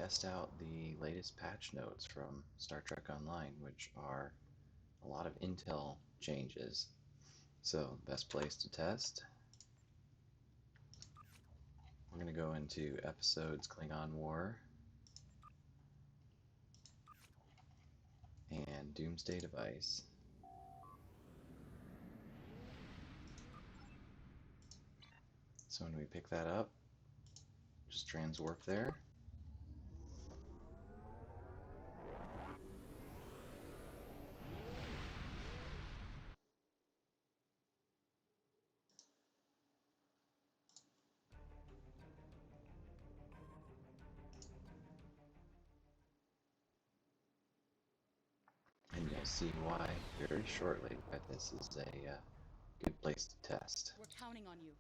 test out the latest patch notes from Star Trek Online, which are a lot of intel changes. So, best place to test. We're going to go into Episodes Klingon War and Doomsday Device. So when we pick that up, just transwarp there. And you'll see why very shortly why this is a good place to test. We're counting on you.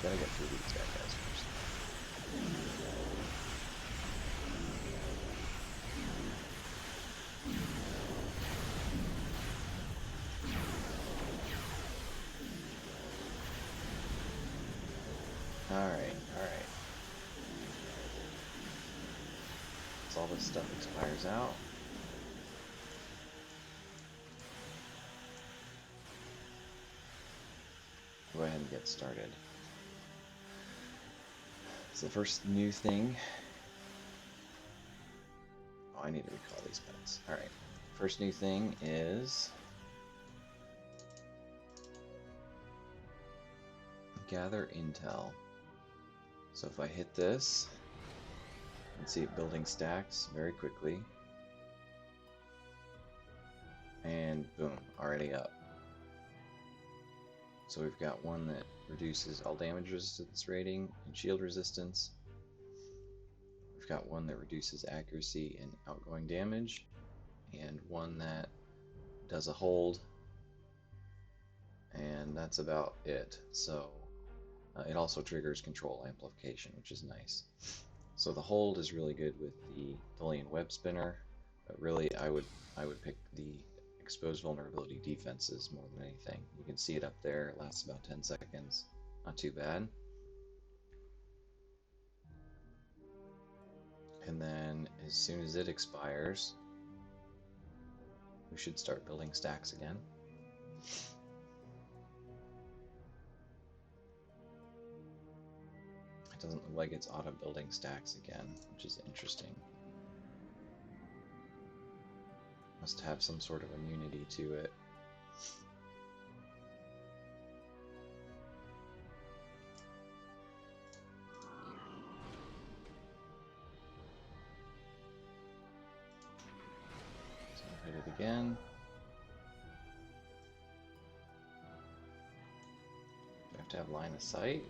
Gotta get through these guys first. Alright. So all this stuff expires out. Go ahead and get started. So the first new thing... Oh, I need to recall these pets. Alright. First new thing is... Gather intel. So if I hit this, you can see it building stacks very quickly. And boom, already up. So we've got one that reduces all damage resistance rating and shield resistance. We've got one that reduces accuracy and outgoing damage, and one that does a hold, and that's about it. So it also triggers control amplification, which is nice. So the hold is really good with the Tholian web spinner, but really I would pick the exposed vulnerability defenses more than anything. You can see it up there, it lasts about 10 seconds, not too bad. And then as soon as it expires, we should start building stacks again. It doesn't look like it's auto building stacks again, which is interesting. Must have some sort of immunity to it. So I'll hit it again. Do I have to have line of sight?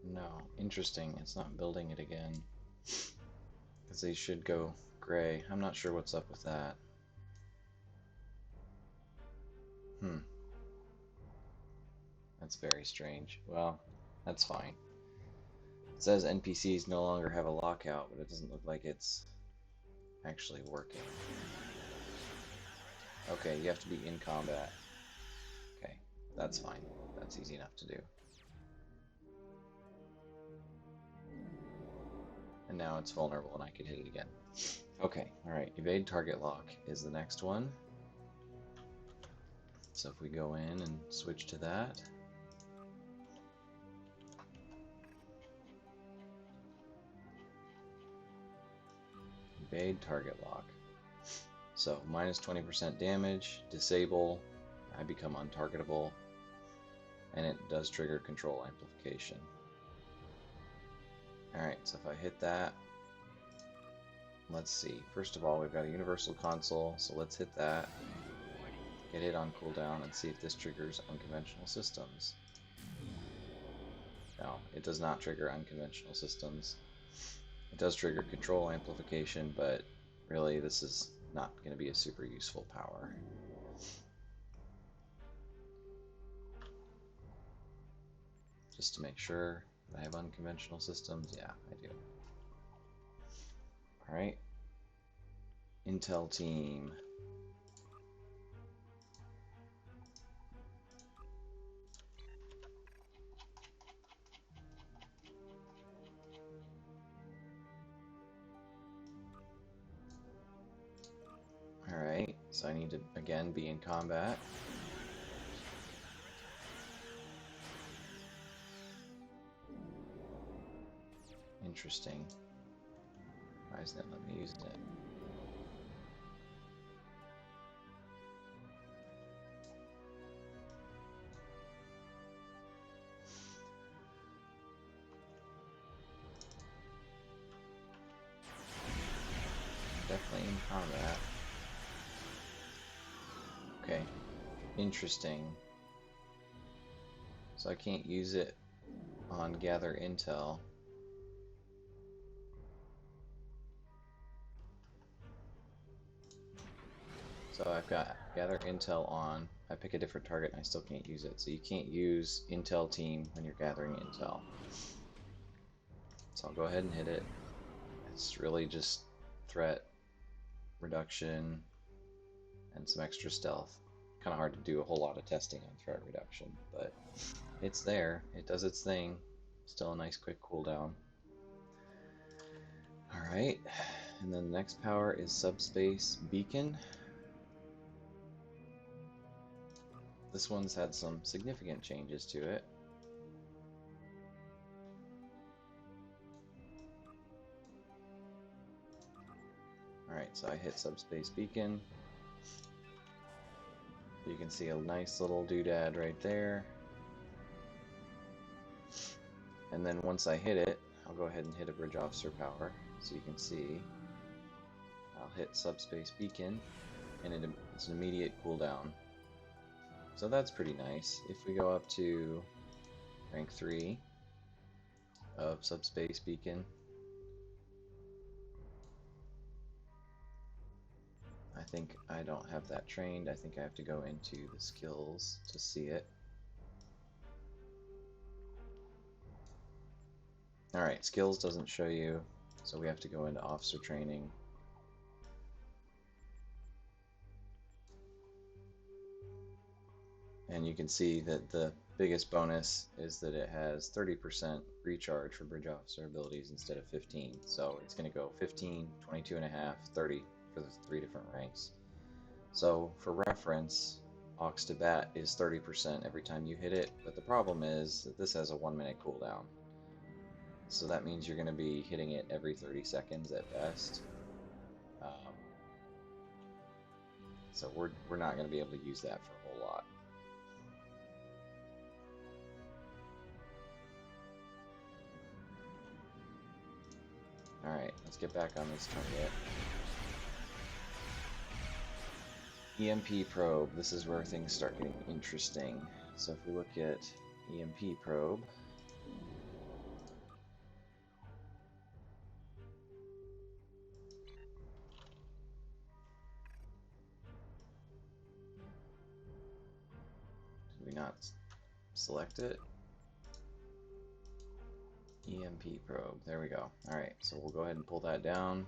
No, interesting, it's not building it again. Because they should go gray. I'm not sure what's up with that. That's very strange. Well, that's fine. It says NPCs no longer have a lockout, but it doesn't look like it's actually working. Okay, you have to be in combat. Okay, that's fine. That's easy enough to do. And now it's vulnerable and I can hit it again. Okay, alright, evade target lock is the next one. So if we go in and switch to that. Evade target lock. So minus 20% damage, disable, I become untargetable, and it does trigger control amplification. Alright, so if I hit that, let's see. First of all, we've got a universal console, so let's hit that. Get it on cooldown and see if this triggers unconventional systems. No, it does not trigger unconventional systems. It does trigger control amplification, but really this is not going to be a super useful power. Just to make sure I have unconventional systems. Yeah, I do. Alright. Intel team. Alright, so I need to again be in combat. Interesting. Why isn't it letting me use it? Definitely in combat. Okay, interesting. So I can't use it on gather intel. So I've got gather intel on. I pick a different target and I still can't use it. So you can't use intel team when you're gathering intel. So I'll go ahead and hit it. It's really just threat reduction and some extra stealth. Kind of hard to do a whole lot of testing on threat reduction, but it's there. It does its thing. Still a nice quick cooldown. Alright, and then the next power is Subspace Beacon. This one's had some significant changes to it. Alright, so I hit Subspace Beacon. You can see a nice little doodad right there. And then once I hit it, I'll go ahead and hit a Bridge Officer power. So you can see, I'll hit Subspace Beacon, and it's an immediate cooldown. So that's pretty nice. If we go up to rank 3 of Subspace Beacon, I think I don't have that trained. I think I have to go into the skills to see it. Alright, skills doesn't show you, so we have to go into officer training. And you can see that the biggest bonus is that it has 30% recharge for bridge officer abilities instead of 15. So it's going to go 15, 22.5, 30 for the 3 different ranks. So for reference, aux to bat is 30% every time you hit it, but the problem is that this has a 1-minute cooldown. So that means you're going to be hitting it every 30 seconds at best. So we're not going to be able to use that for a whole lot. Alright, let's get back on this target. EMP probe, this is where things start getting interesting. So if we look at EMP probe, did we not select it? EMP probe, there we go. Alright, so we'll go ahead and pull that down.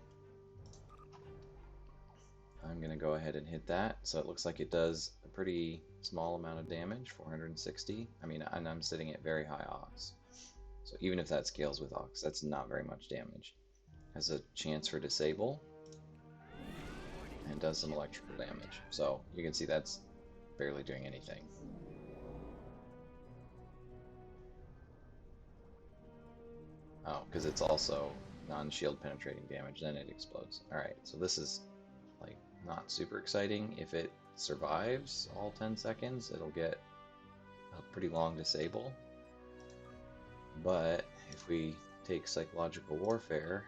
I'm going to go ahead and hit that. So it looks like it does a pretty small amount of damage, 460. I mean, and I'm sitting at very high aux. So even if that scales with aux, that's not very much damage. Has a chance for disable and does some electrical damage. So you can see that's barely doing anything. Oh, because it's also non-shield penetrating damage, then it explodes. Alright, so this is like not super exciting. If it survives all 10 seconds, it'll get a pretty long disable. But if we take psychological warfare,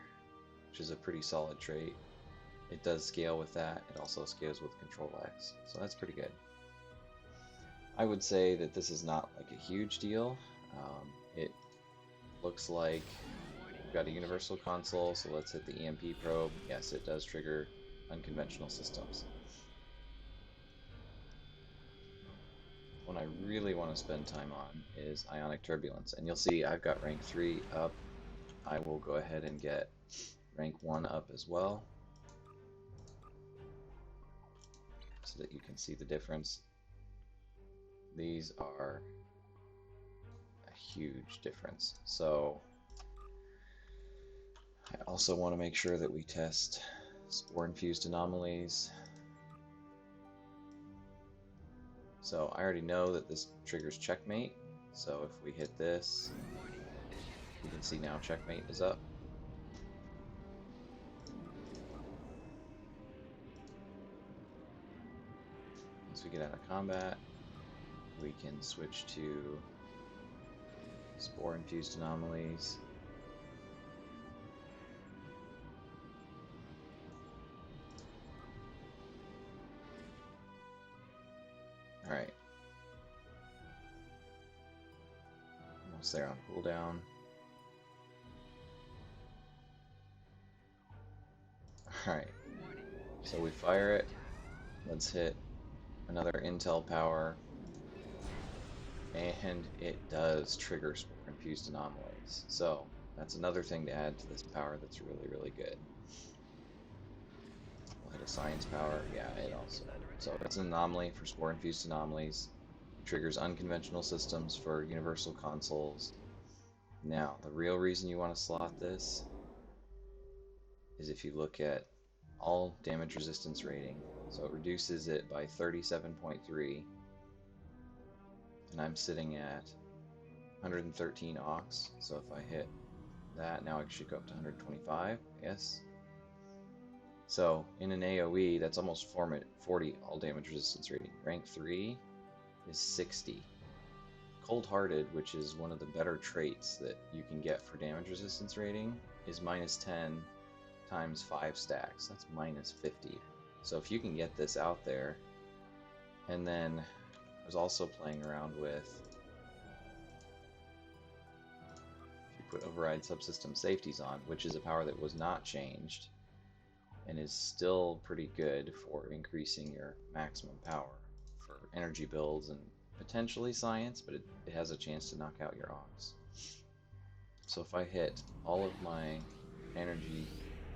which is a pretty solid trait. It does scale with that. It also scales with Control X, so that's pretty good. I would say that this is not like a huge deal. It looks like we've got a universal console, so let's hit the EMP probe. Yes, it does trigger unconventional systems. One I really want to spend time on is Ionic Turbulence, and you'll see I've got rank 3 up. I will go ahead and get rank 1 up as well, so that you can see the difference. These are a huge difference. So I also want to make sure that we test spore-infused anomalies. So I already know that this triggers checkmate, so if we hit this, you can see now checkmate is up. Once we get out of combat, we can switch to spore-infused anomalies. Alright. Almost there on cooldown. Alright. So we fire it. Let's hit another intel power. And it does trigger spore-infused anomalies. So that's another thing to add to this power that's really, really good. We'll hit a science power. Yeah, it also. So it's an anomaly for spore-infused anomalies. It triggers unconventional systems for universal consoles. Now, the real reason you want to slot this is if you look at all damage resistance rating. So it reduces it by 37.3. And I'm sitting at 113 aux. So if I hit that, now I should go up to 125. Yes. So in an AoE, that's almost 40 all damage resistance rating. Rank 3 is 60. Cold-Hearted, which is one of the better traits that you can get for damage resistance rating, is minus 10 times 5 stacks. That's minus 50. So if you can get this out there, and then I was also playing around with, if you put override subsystem safeties on, which is a power that was not changed, and is still pretty good for increasing your maximum power for energy builds and potentially science, but it has a chance to knock out your aux. So if I hit all of my energy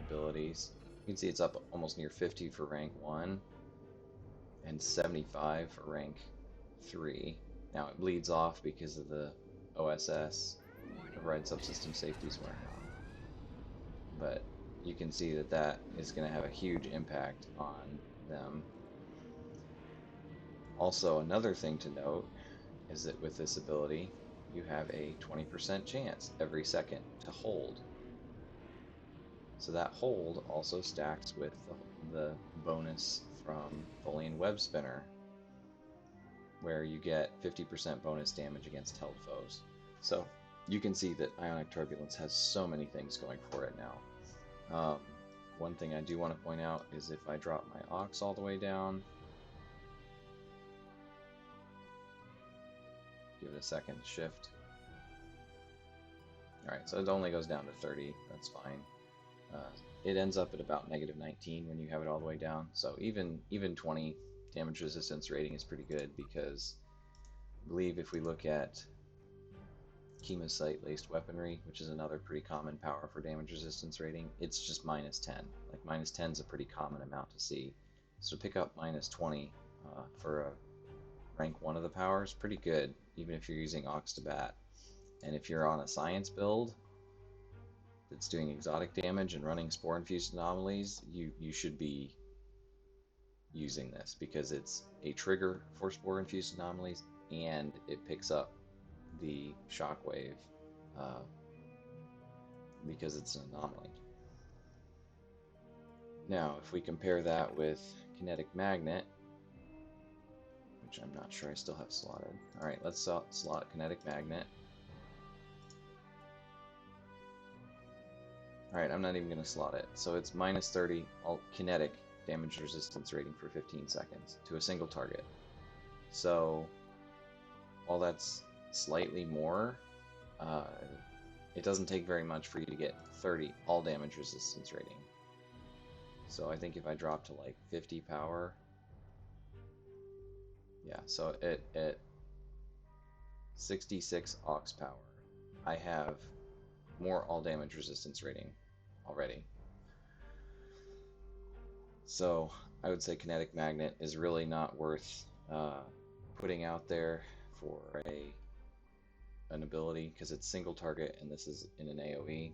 abilities, you can see it's up almost near 50 for rank 1 and 75 for rank 3. Now it bleeds off because of the OSS, override subsystem safeties wearing on. But you can see that that is going to have a huge impact on them. Also, another thing to note is that with this ability, you have a 20% chance every second to hold. So that hold also stacks with the bonus from Tholian Web Spinner, where you get 50% bonus damage against held foes. So you can see that Ionic Turbulence has so many things going for it now. One thing I do want to point out is if I drop my aux all the way down, give it a second to shift. Alright, so it only goes down to 30, that's fine. It ends up at about negative 19 when you have it all the way down, so even 20 damage resistance rating is pretty good, because I believe if we look at Chemocyte laced weaponry, which is another pretty common power for damage resistance rating, it's just minus 10. Like minus 10 is a pretty common amount to see. So to pick up minus 20 for a rank 1 of the powers, pretty good, even if you're using aux to bat. And if you're on a science build that's doing exotic damage and running spore-infused anomalies, you should be using this, because it's a trigger for spore-infused anomalies and it picks up the shockwave because it's an anomaly. Now, if we compare that with Kinetic Magnet, which I'm not sure I still have slotted. Alright, let's slot Kinetic Magnet. Alright, I'm not even going to slot it. So it's minus 30 all kinetic damage resistance rating for 15 seconds to a single target. So while that's slightly more, it doesn't take very much for you to get 30 all damage resistance rating. So I think if I drop to like 50 power, yeah, so at 66 aux power, I have more all damage resistance rating already. So I would say Kinetic Magnet is really not worth putting out there for an ability because it's single target and this is in an AoE.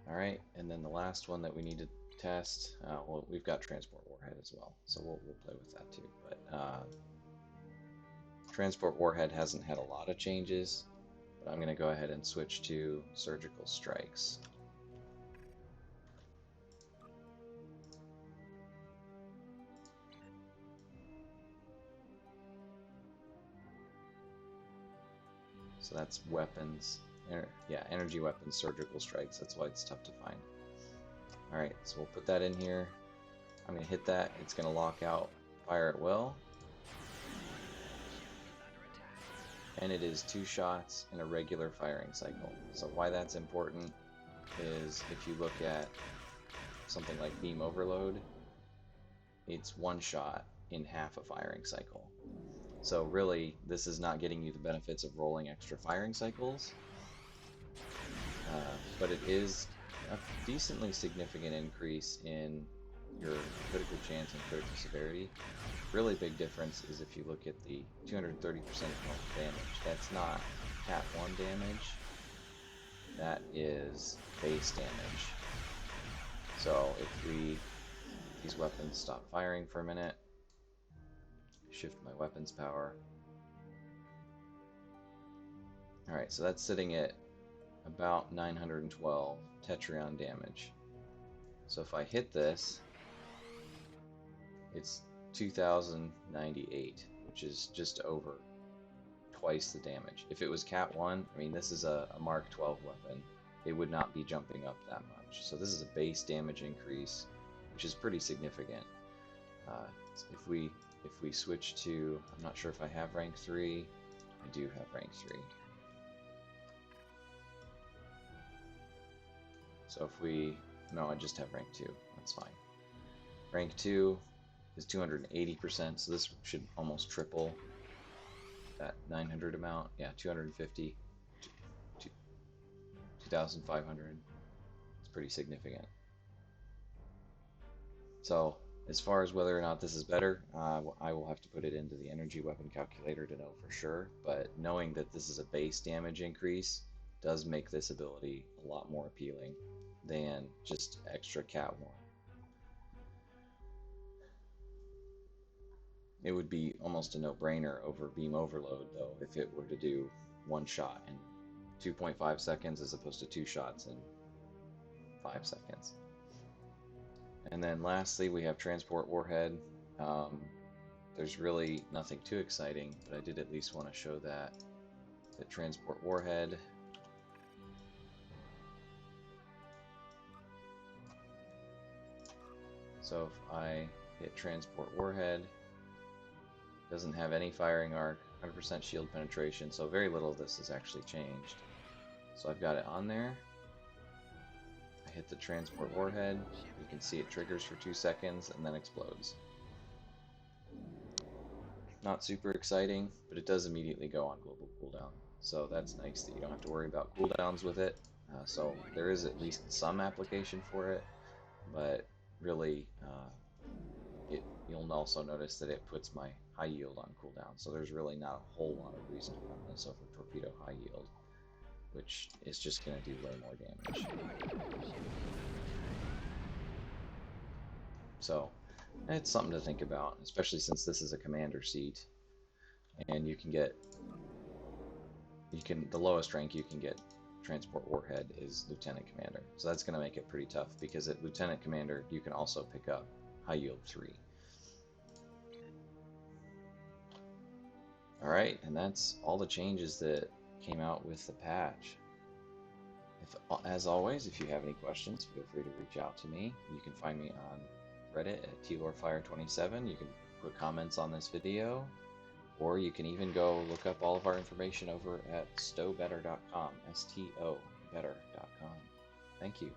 Alright, and then the last one that we need to test, well, we've got Transport Warhead as well, so we'll play with that too. But Transport Warhead hasn't had a lot of changes, but I'm going to go ahead and switch to Surgical Strikes. So that's weapons. Yeah, energy weapons, surgical strikes. That's why it's tough to find. Alright, so we'll put that in here. I'm going to hit that. It's going to lock out Fire at Will. And it is 2 shots in a regular firing cycle. So why that's important is if you look at something like Beam Overload, it's 1 shot in half a firing cycle. So really, this is not getting you the benefits of rolling extra firing cycles, but it is a decently significant increase in your critical chance and critical severity. Really big difference is if you look at the 230% damage. That's not Cat 1 damage, that is base damage. So if these weapons stop firing for a minute, shift my weapons power. Alright, so that's sitting at about 912 Tetrion damage. So if I hit this, it's 2098, which is just over twice the damage. If it was Cat 1, I mean, this is a Mark 12 weapon, it would not be jumping up that much. So this is a base damage increase, which is pretty significant. If we switch to, I'm not sure if I have rank 3, I do have rank 3. So if we, no, I just have rank 2, that's fine. Rank 2 is 280%, so this should almost triple that 900 amount. Yeah, 250, 2,500. It's pretty significant. So as far as whether or not this is better, I will have to put it into the energy weapon calculator to know for sure, but knowing that this is a base damage increase does make this ability a lot more appealing than just extra Cat 1. It would be almost a no-brainer over Beam Overload, though, if it were to do 1 shot in 2.5 seconds as opposed to 2 shots in 5 seconds. And then lastly, we have Transport Warhead. There's really nothing too exciting, but I did at least want to show that Transport Warhead so if I hit Transport Warhead, doesn't have any firing arc, 100% shield penetration, so very little of this has actually changed. So I've got it on there. I hit the Transport Warhead, you can see it triggers for 2 seconds and then explodes. Not super exciting, but it does immediately go on global cooldown, so that's nice that you don't have to worry about cooldowns with it. So there is at least some application for it, but really you'll also notice that it puts my high yield on cooldown, so there's really not a whole lot of reason to run this over Torpedo High Yield, which is just going to do way more damage. So it's something to think about, especially since this is a commander seat, and the lowest rank you can get Transport Warhead is Lieutenant Commander, so that's going to make it pretty tough, because at Lieutenant Commander you can also pick up High Yield 3. Alright, and that's all the changes that came out with the patch. As always, if you have any questions, feel free to reach out to me. You can find me on Reddit at TLorFire27. You can put comments on this video, or you can even go look up all of our information over at stobetter.com, STO Better.com. Thank you.